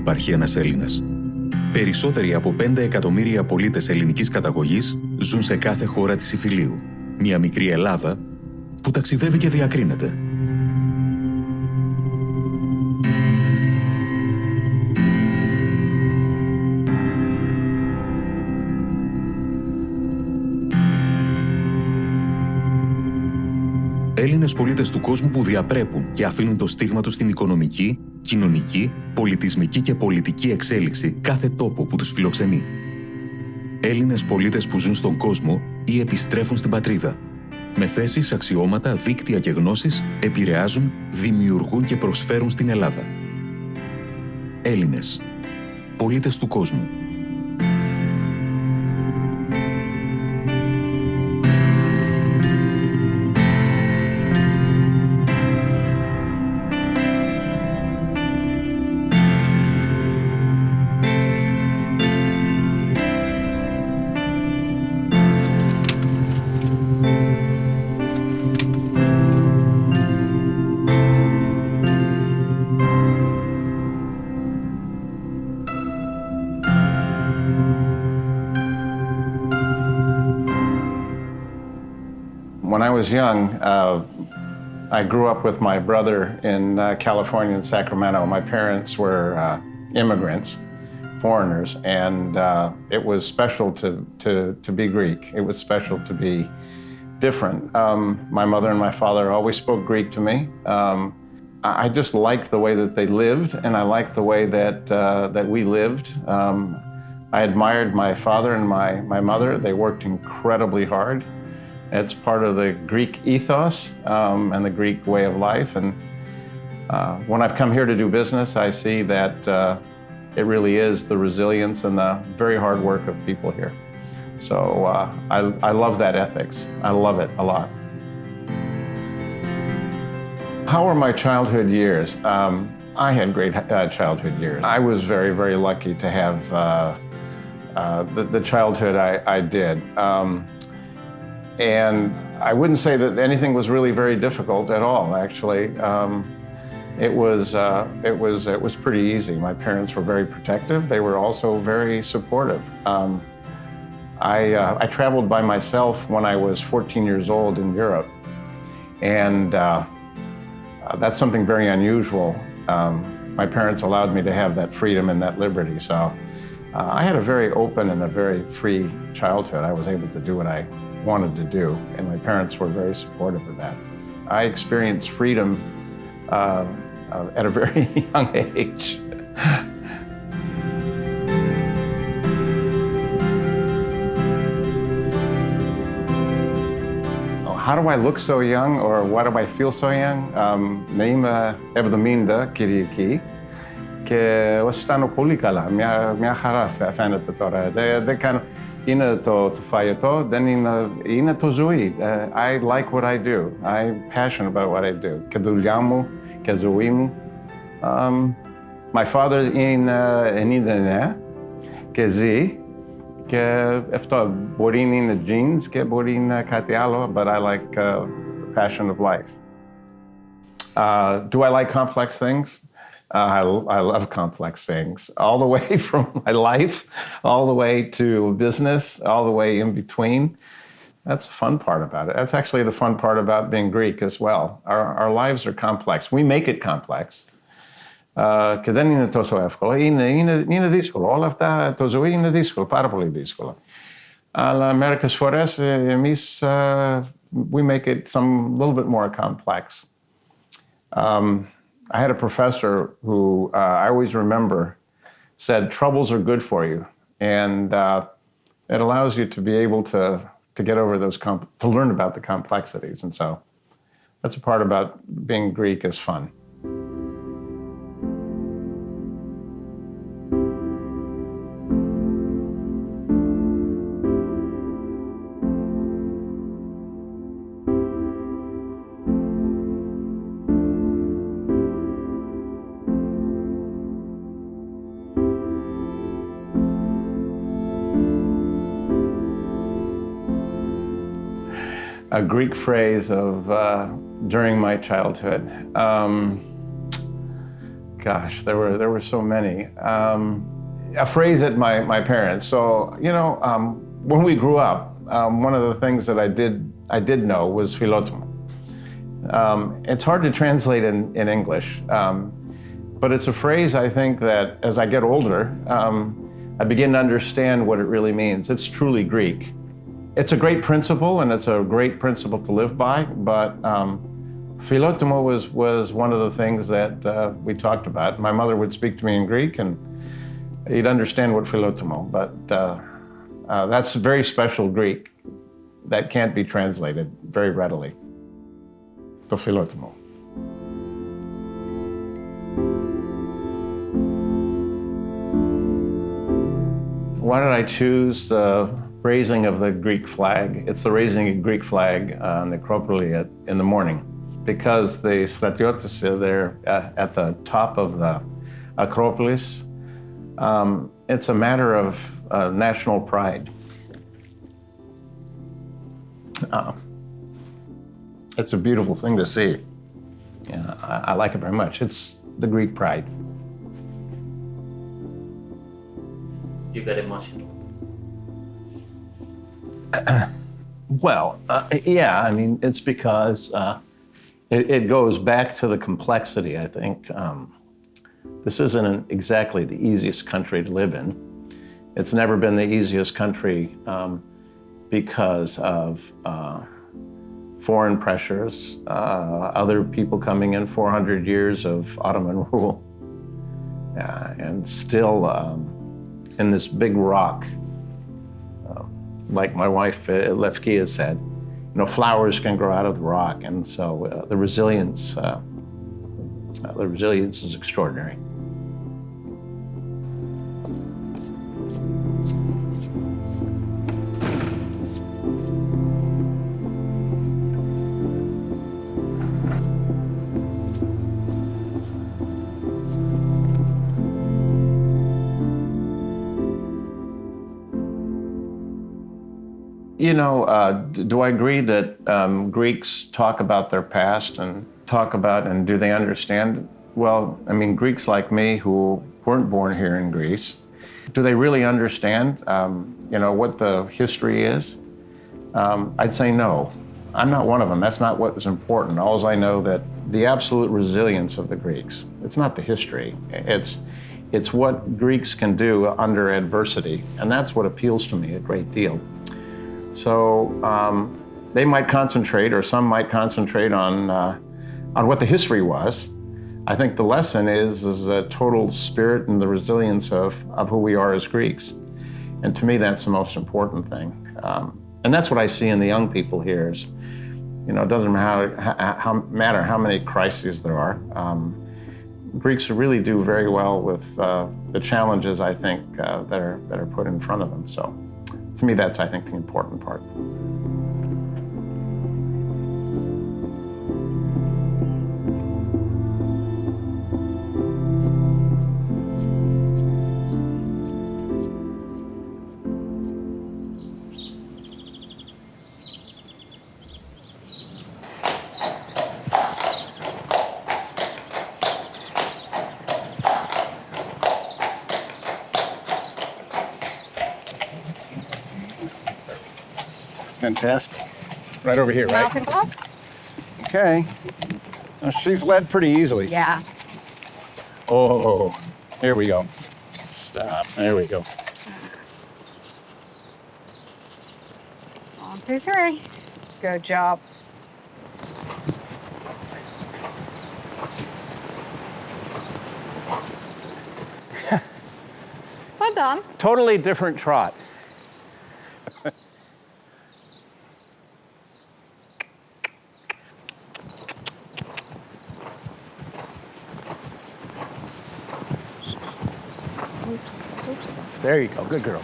υπάρχει ένας Έλληνας. Περισσότεροι από 5 εκατομμύρια πολίτες ελληνικής καταγωγής ζουν σε κάθε χώρα της Ιφιλίου. Μια μικρή Ελλάδα που ταξιδεύει και διακρίνεται. Έλληνες πολίτες του κόσμου που διαπρέπουν και αφήνουν το στίγμα τους στην οικονομική, κοινωνική, πολιτισμική και πολιτική εξέλιξη κάθε τόπο που τους φιλοξενεί. Έλληνες πολίτες που ζουν στον κόσμο ή επιστρέφουν στην πατρίδα. Με θέσεις, αξιώματα, δίκτυα και γνώσεις επηρεάζουν, δημιουργούν και προσφέρουν στην Ελλάδα. Έλληνες. Πολίτες του κόσμου. When I was young, I grew up with my brother in California, in Sacramento. My parents were immigrants, foreigners, and it was special to be Greek. It was special to be different. My mother and my father always spoke Greek to me. I just liked the way that they lived, and I liked the way that we lived. I admired my father and my mother. They worked incredibly hard. It's part of the Greek ethos and the Greek way of life. And when I've come here to do business, I see that it really is the resilience and the very hard work of people here. So I love that ethics. I love it a lot. How were my childhood years? I had great childhood years. I was very, very lucky to have the childhood I did. And I wouldn't say that anything was really very difficult at all, actually. It was pretty easy. My parents were very protective. They were also very supportive. I traveled by myself when I was 14 years old in Europe. And that's something very unusual. My parents allowed me to have that freedom and that liberty. So I had a very open and a very free childhood. I was able to do what I wanted to do, and my parents were very supportive of that. I experienced freedom at a very young age. How do I look so young, or why do I feel so young? Είμαι 70 Κυριακή και αισθάνομαι πολύ καλά. Μια χαρά φαίνεται τώρα. Δεν κάνω. Είναι το φαγητό, δεν είναι το ζωή. I like what I do. I'm passionate about what I do. Και δουλειά μου και ζωή μου. My father είναι 99 και ζει. Και αυτό μπορεί να είναι jeans και μπορεί να είναι κάτι άλλο, but I like the passion of life. Do I like complex things? I love complex things, all the way from my life, all the way to business, all the way in between. That's the fun part about it. That's actually the fun part about being Greek as well. Our lives are complex. We make it complex. Και δεν είναι τόσο εύκολο. Είναι δύσκολο. Όλα αυτά, το ζωή είναι δύσκολο, πάρα πολύ δύσκολο. Αλλά μερικές φορές εμείς, we make it a little bit more complex. I had a professor who I always remember said, troubles are good for you. And it allows you to be able to get over those, to learn about the complexities. And so that's a part about being Greek is fun. A Greek phrase of during my childhood. gosh, there were so many. A phrase at my parents. So, you know, when we grew up, one of the things that I did know was philotomo. It's hard to translate in English, but it's a phrase I think that as I get older, I begin to understand what it really means. It's truly Greek. It's a great principle, and it's a great principle to live by, but philotomo was one of the things that we talked about. My mother would speak to me in Greek, and you'd understand what philotomo, but that's very special Greek that can't be translated very readily. Το φιλότιμο. Why did I choose the raising of the Greek flag? It's the raising of the Greek flag on the Acropolis in the morning, because the stratiotes are there at the top of the Acropolis. It's a matter of national pride. It's a beautiful thing to see. Yeah, I like it very much. It's the Greek pride. You get emotional? Well, yeah, I mean, it's because it goes back to the complexity, I think. This isn't exactly the easiest country to live in. It's never been the easiest country because of foreign pressures, other people coming in, 400 years of Ottoman rule, and still in this big rock, like my wife Lefkia said, you know, flowers can grow out of the rock, and so the resilience is extraordinary. You know, do I agree that Greeks talk about their past and talk about, and do they understand? Well, I mean, Greeks like me who weren't born here in Greece, do they really understand, you know, what the history is? I'd say no. I'm not one of them. That's not what is important. All I know that the absolute resilience of the Greeks, it's not the history. It's what Greeks can do under adversity, and that's what appeals to me a great deal. So they might concentrate, or some might concentrate on what the history was. I think the lesson is the total spirit and the resilience of who we are as Greeks. And to me, that's the most important thing. And that's what I see in the young people here is, you know, it doesn't matter how many crises there are. Greeks really do very well with the challenges, I think, that are put in front of them. So to me, that's, I think, the important part. Fantastic. Right over here, right? Mouth and glove? Okay. Now, she's led pretty easily. Yeah. Oh, here we go. Stop. There we go. 1, 2, 3. Good job. Well done. Totally different trot. Oops, oops. There you go. Good girl.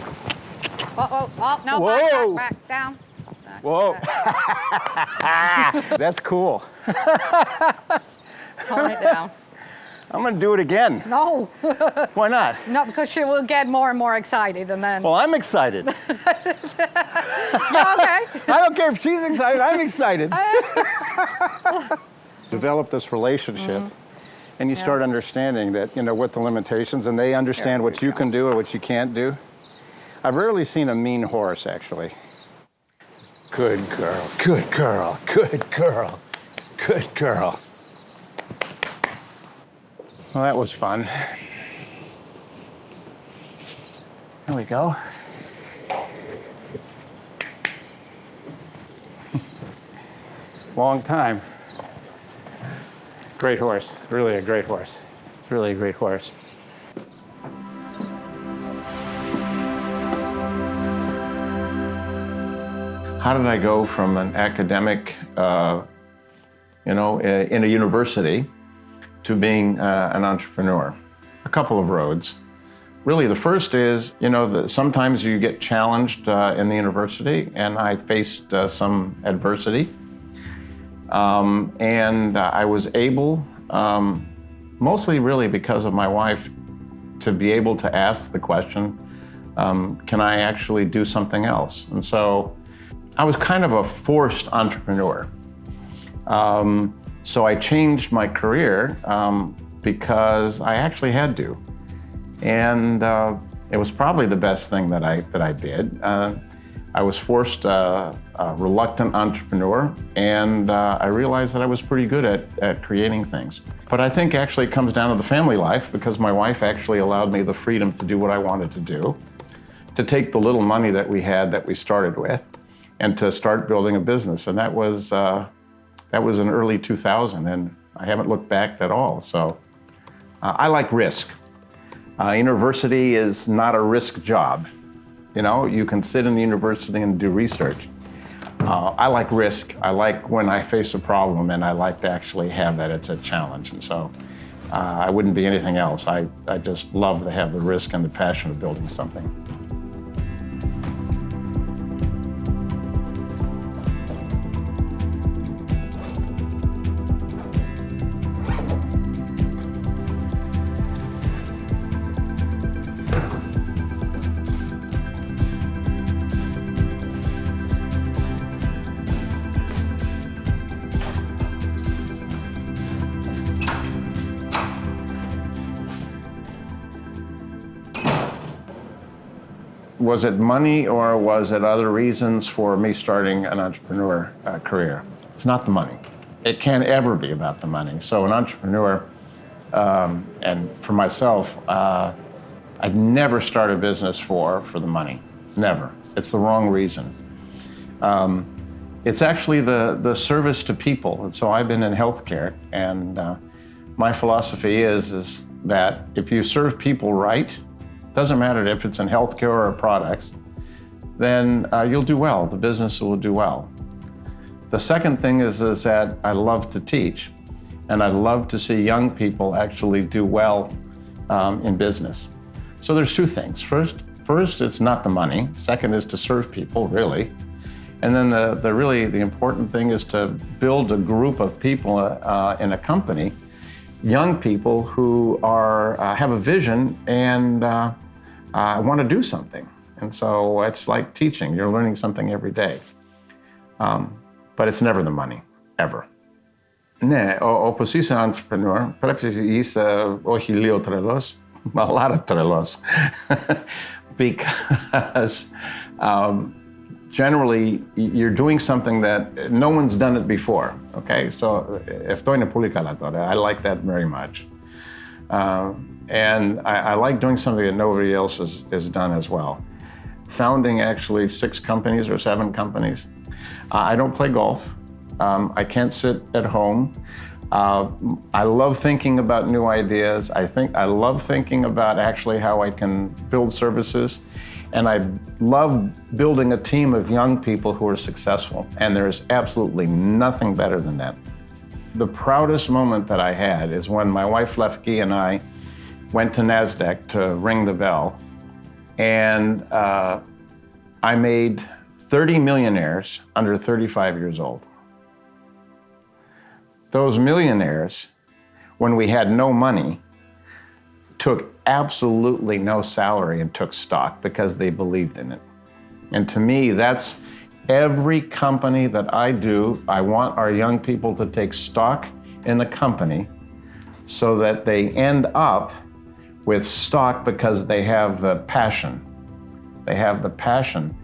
Oh, no, Whoa. back, down. Back, Whoa. back. That's cool. Tone it down. I'm going to do it again. No. Why not? No, because she will get more and more excited, and then... Well, I'm excited. Yeah, okay. I don't care if she's excited. I'm excited. Develop this relationship And you start understanding that, what the limitations, and they understand what you can do or what you can't do. I've rarely seen a mean horse, actually. Good girl, good girl, good girl, good girl. Well, that was fun. There we go. Long time. Great horse, really a great horse. Really a great horse. How did I go from an academic, in a university to being an entrepreneur? A couple of roads. Really, the first is, sometimes you get challenged in the university, and I faced some adversity. And I was able, mostly really because of my wife, to be able to ask the question, can I actually do something else? And so I was kind of a forced entrepreneur. So I changed my career because I actually had to. And it was probably the best thing that I did. I was forced a reluctant entrepreneur, and I realized that I was pretty good at creating things. But I think actually it comes down to the family life, because my wife actually allowed me the freedom to do what I wanted to do, to take the little money that we had that we started with, and to start building a business. And that was in early 2000, and I haven't looked back at all. So I like risk. University is not a risk job. You can sit in the university and do research. I like risk. I like when I face a problem, and I like to actually have that it's a challenge. And so I wouldn't be anything else. I just love to have the risk and the passion of building something. Was it money, or was it other reasons for me starting an entrepreneur career? It's not the money. It can't ever be about the money. So an entrepreneur, and for myself, I'd never start a business for the money, never. It's the wrong reason. It's actually the service to people. And so I've been in healthcare, and my philosophy is that if you serve people right, doesn't matter if it's in healthcare or products, then you'll do well. The business will do well. The second thing is that I love to teach, and I love to see young people actually do well in business. So there's two things. First, it's not the money. Second is to serve people, really. And then the important thing is to build a group of people in a company, young people who have a vision and want to do something. And so it's like teaching. You're learning something every day. But it's never the money, ever. Ναι, όπως είσαι entrepreneur, πρέπει να είσαι όχι λίγο τρελός, a lot of τρελός. Because generally you're doing something that no one's done it before, okay? So αυτό είναι πολύ καλά τώρα. I like that very much. And I like doing something that nobody else has done as well. Founding actually 6 companies or 7 companies. I don't play golf. I can't sit at home. I love thinking about new ideas. I love thinking about actually how I can build services. And I love building a team of young people who are successful. And there's absolutely nothing better than that. The proudest moment that I had is when my wife Lefki and I went to NASDAQ to ring the bell. And I made 30 millionaires under 35 years old. Those millionaires, when we had no money, took absolutely no salary and took stock because they believed in it. And to me, that's every company that I do. I want our young people to take stock in the company so that they end up with stock because they have the passion. They have the passion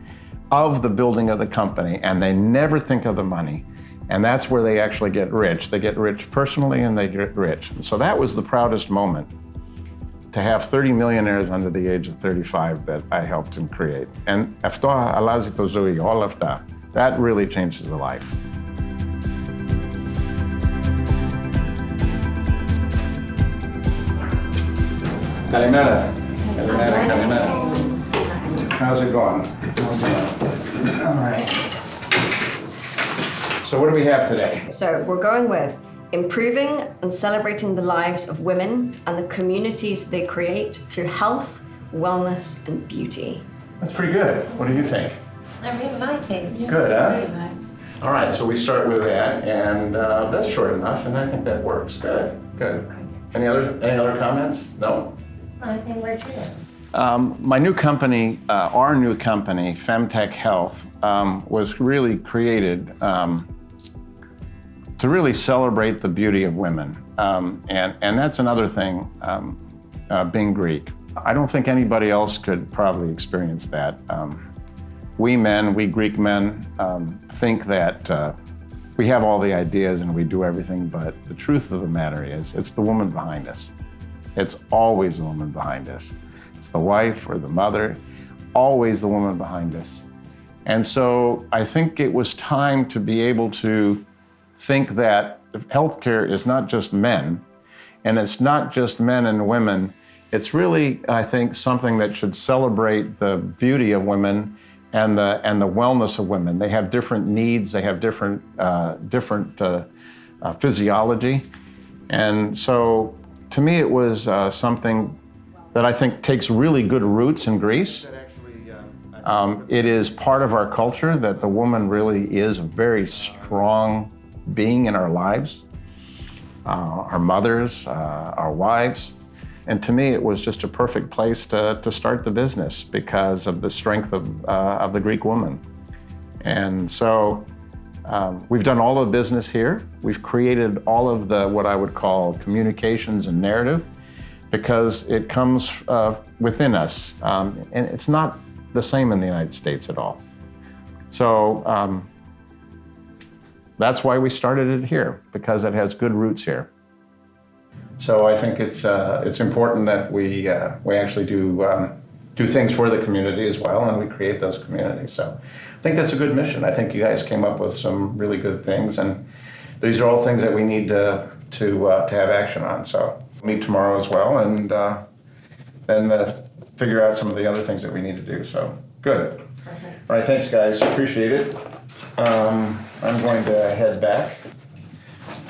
of the building of the company, and they never think of the money. And that's where they actually get rich. They get rich personally and they get rich. And so that was the proudest moment, to have 30 millionaires under the age of 35 that I helped him create. And αυτό αλλάζει το ζωή, όλα αυτά. That really changes the life. Kalimera. Kalimera. How's it going? All right. So what do we have today? So we're going with improving and celebrating the lives of women and the communities they create through health, wellness, and beauty. That's pretty good. What do you think? I really like it. Yes, Good, huh? very nice. All right, so we start with that, and that's short enough, and I think that works. Good, good. Any other comments? No? I think we're good. My new company, our new company, Femtech Health, was really created to really celebrate the beauty of women. And that's another thing, being Greek. I don't think anybody else could probably experience that. We men, we Greek men, think that we have all the ideas and we do everything, but the truth of the matter is, it's the woman behind us. It's always the woman behind us. It's the wife or the mother, always the woman behind us. And so I think it was time to be able to think that healthcare is not just men, and it's not just men and women. It's really, I think, something that should celebrate the beauty of women and the wellness of women. They have different needs, they have different physiology. And so to me, it was something that I think takes really good roots in Greece. It is part of our culture that the woman really is a very strong being in our lives, our mothers, our wives. And to me, it was just a perfect place to start the business because of the strength of the Greek woman. And so we've done all the business here. We've created all of the, what I would call communications and narrative, because it comes within us. And it's not the same in the United States at all. So that's why we started it here, because it has good roots here. So I think it's important that we actually do things for the community as well, and we create those communities. So I think that's a good mission. I think you guys came up with some really good things, and these are all things that we need to have action on. So we'll meet tomorrow as well, and then figure out some of the other things that we need to do. So good. All right, thanks guys, appreciate it. I'm going to head back.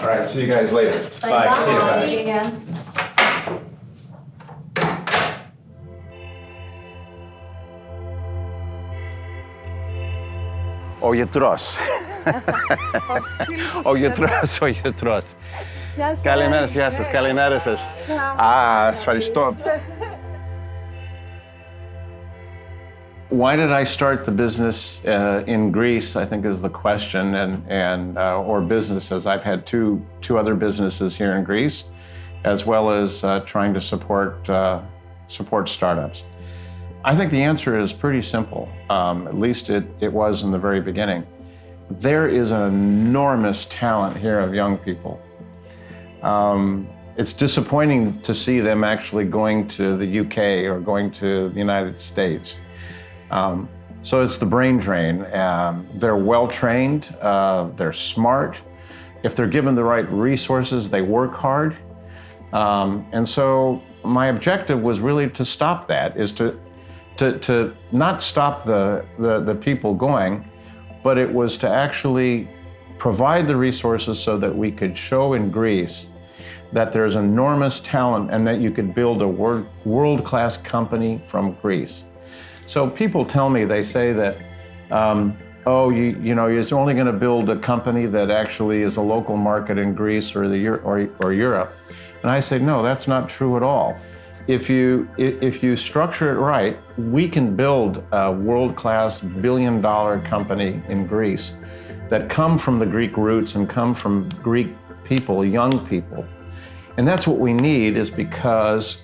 All right, see you guys later. Bye. See you guys. See you again. Ο γιατρός. Ο γιατρός, ο γιατρός. Καλημέρα, γεια σας, καλημέρα σας. Ευχαριστώ. Why did I start the business in Greece, I think is the question, or businesses. I've had two other businesses here in Greece, as well as trying to support startups. I think the answer is pretty simple. At least it was in the very beginning. There is an enormous talent here of young people. It's disappointing to see them actually going to the UK or going to the United States. So it's the brain drain. They're well-trained, they're smart. If they're given the right resources, they work hard. And so my objective was really to stop that, is to not stop the people going, but it was to actually provide the resources so that we could show in Greece that there's enormous talent and that you could build a world-class company from Greece. So people tell me, they say that, oh, you're only going to build a company that actually is a local market in Greece or Europe. And I say, no, that's not true at all. If you structure it right, we can build a world-class billion-dollar company in Greece that come from the Greek roots and come from Greek people, young people. And that's what we need, is because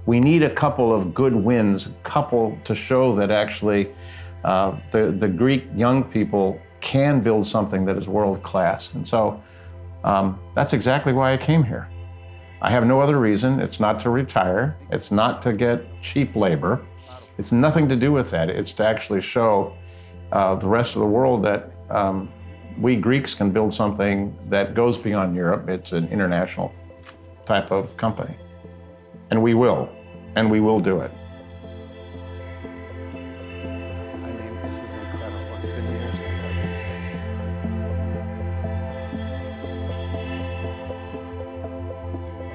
we need a couple of good wins, a couple to show that actually the Greek young people can build something that is world class. And so that's exactly why I came here. I have no other reason. It's not to retire. It's not to get cheap labor. It's nothing to do with that. It's to actually show the rest of the world that we Greeks can build something that goes beyond Europe. It's an international type of company. And we will do it.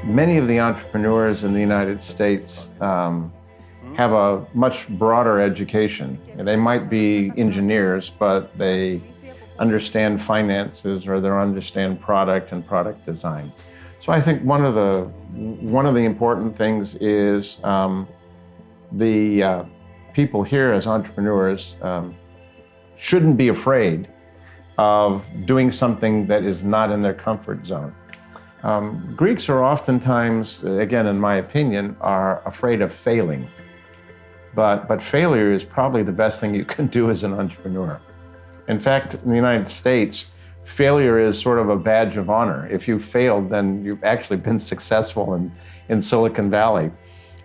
Many of the entrepreneurs in the United States have a much broader education. They might be engineers, but they understand finances or they understand product and product design. So I think one of the important things is the people here as entrepreneurs shouldn't be afraid of doing something that is not in their comfort zone. Greeks are oftentimes, again, in my opinion, are afraid of failing. But failure is probably the best thing you can do as an entrepreneur. In fact, in the United States, failure is sort of a badge of honor. If you failed, then you've actually been successful in Silicon Valley.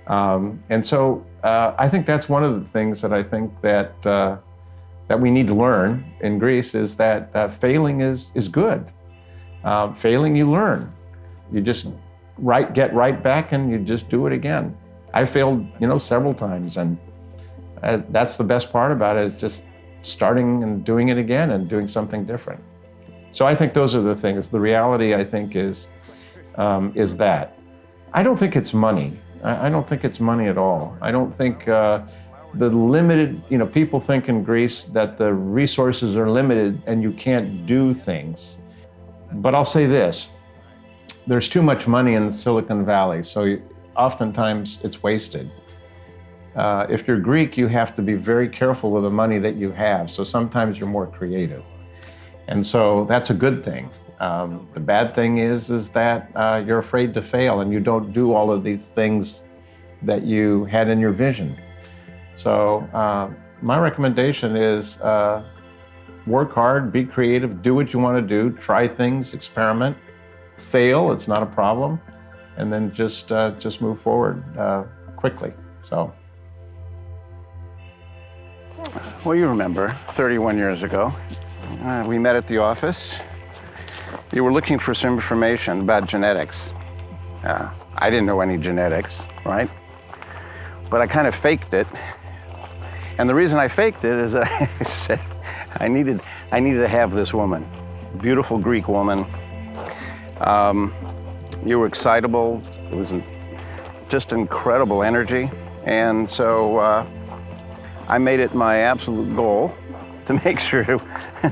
And so I think that's one of the things that I think that we need to learn in Greece, is that failing is good. Failing, you learn. You just get right back and you just do it again. I failed, several times, and that's the best part about it, is just starting and doing it again and doing something different. So I think those are the things. The reality, I think, is that. I don't think it's money. I don't think it's money at all. I don't think the limited, people think in Greece that the resources are limited and you can't do things. But I'll say this, there's too much money in Silicon Valley, so oftentimes it's wasted. If you're Greek, you have to be very careful with the money that you have, so sometimes you're more creative. And so that's a good thing. The bad thing is that you're afraid to fail and you don't do all of these things that you had in your vision. So my recommendation is work hard, be creative, do what you want to do, try things, experiment, fail, it's not a problem, and then just move forward quickly. So. Well, you remember 31 years ago, we met at the office. You were looking for some information about genetics. I didn't know any genetics, right? But I kind of faked it. And the reason I faked it is I said I needed to have this woman, beautiful Greek woman. You were excitable. It was just incredible energy. And so I made it my absolute goal to make sure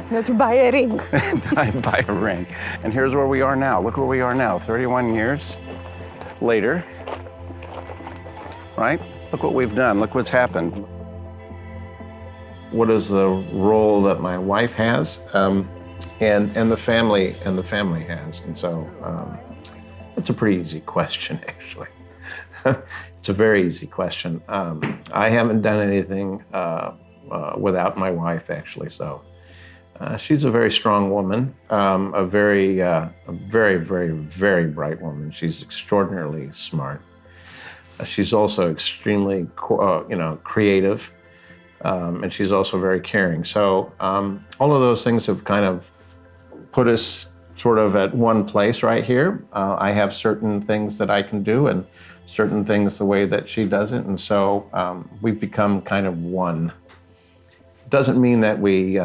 That you buy a ring. I buy a ring. And here's where we are now. Look where we are now, 31 years later, right? Look what we've done. Look what's happened. What is the role that my wife has, and the family has? And so it's a pretty easy question, actually. It's a very easy question. I haven't done anything without my wife, actually. So she's a very strong woman, a very, very, very bright woman. She's extraordinarily smart. She's also extremely, creative, and she's also very caring. So all of those things have kind of put us sort of at one place right here. I have certain things that I can do and certain things the way that she does it. And so we've become kind of one. Doesn't mean that we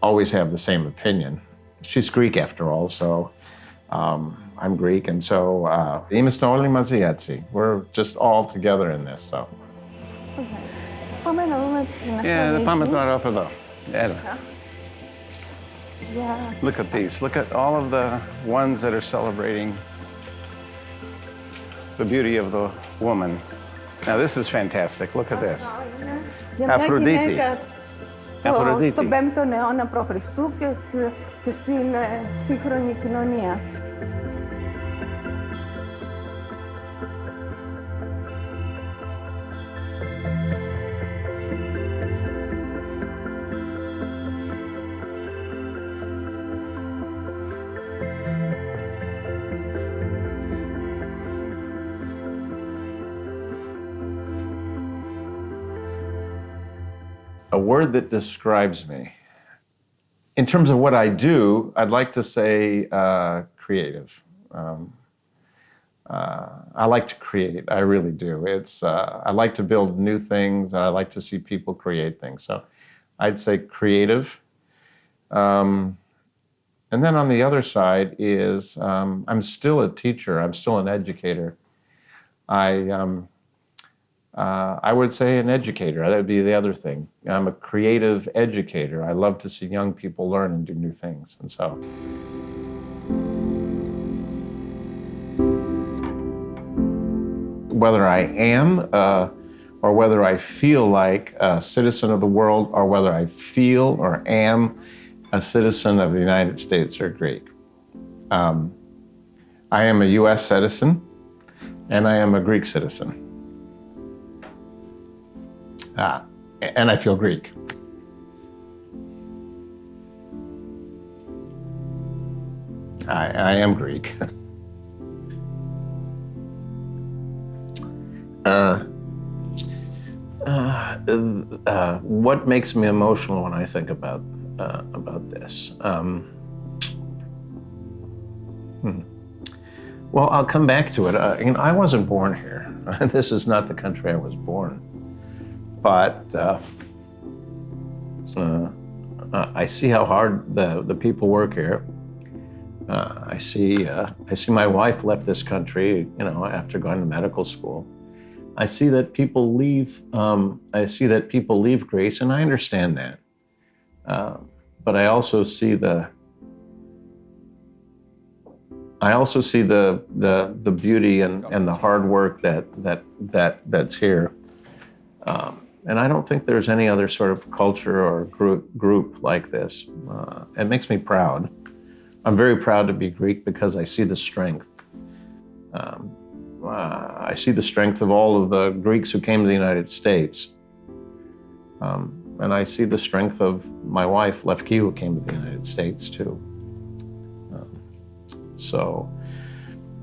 always have the same opinion. She's Greek after all, so I'm Greek. And so we're just all together in this, so. Yeah, πάμε τώρα από εδώ. Έλα. Look at these. Look at all of the ones that are celebrating the beauty of the woman. Now this is fantastic. Look at this. Aphrodite. Aphrodite. Στον 5ο αιώνα π.Χ. και στην σύγχρονη κοινωνία. A word that describes me. In terms of what I do, I'd like to say creative. I like to create, I really do. I like to build new things, and I like to see people create things. So I'd say creative. And then on the other side is, I'm still a teacher, I'm still an educator. I would say an educator, that would be the other thing. I'm a creative educator. I love to see young people learn and do new things, and so. Whether I am or whether I feel like a citizen of the world, or whether I feel or am a citizen of the United States or Greek. I am a US citizen and I am a Greek citizen. And I feel Greek. I am Greek. What makes me emotional when I think about this? Well, I'll come back to it. I wasn't born here. This is not the country I was born. But I see how hard the people work here. I see my wife left this country, after going to medical school. I see that people leave. I see that people leave Greece, and I understand that. But I also see the beauty and the hard work that's here. And I don't think there's any other sort of culture or group like this. It makes me proud. I'm very proud to be Greek because I see the strength. I see the strength of all of the Greeks who came to the United States. And I see the strength of my wife, Lefki, who came to the United States too. So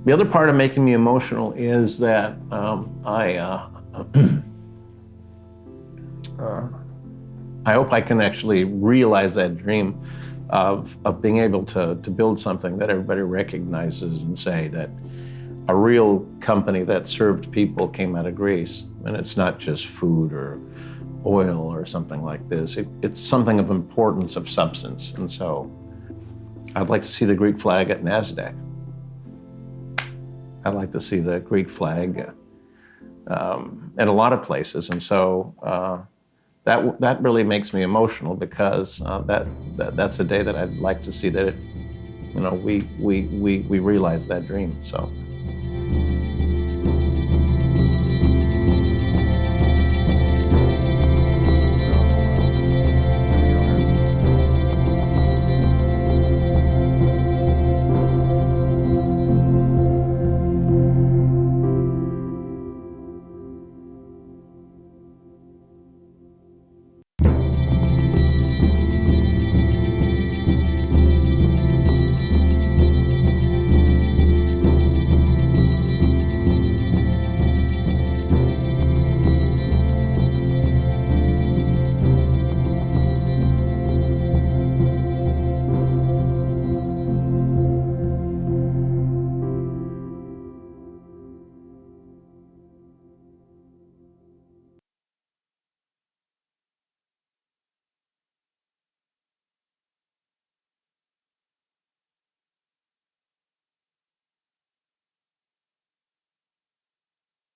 the other part of making me emotional is that I hope I can actually realize that dream of being able to build something that everybody recognizes and say that a real company that served people came out of Greece. And it's not just food or oil or something like this. It's something of importance, of substance. And so I'd like to see the Greek flag at NASDAQ. I'd like to see the Greek flag at a lot of places. And so that really makes me emotional because that's a day that I'd like to see that we realize that dream. So.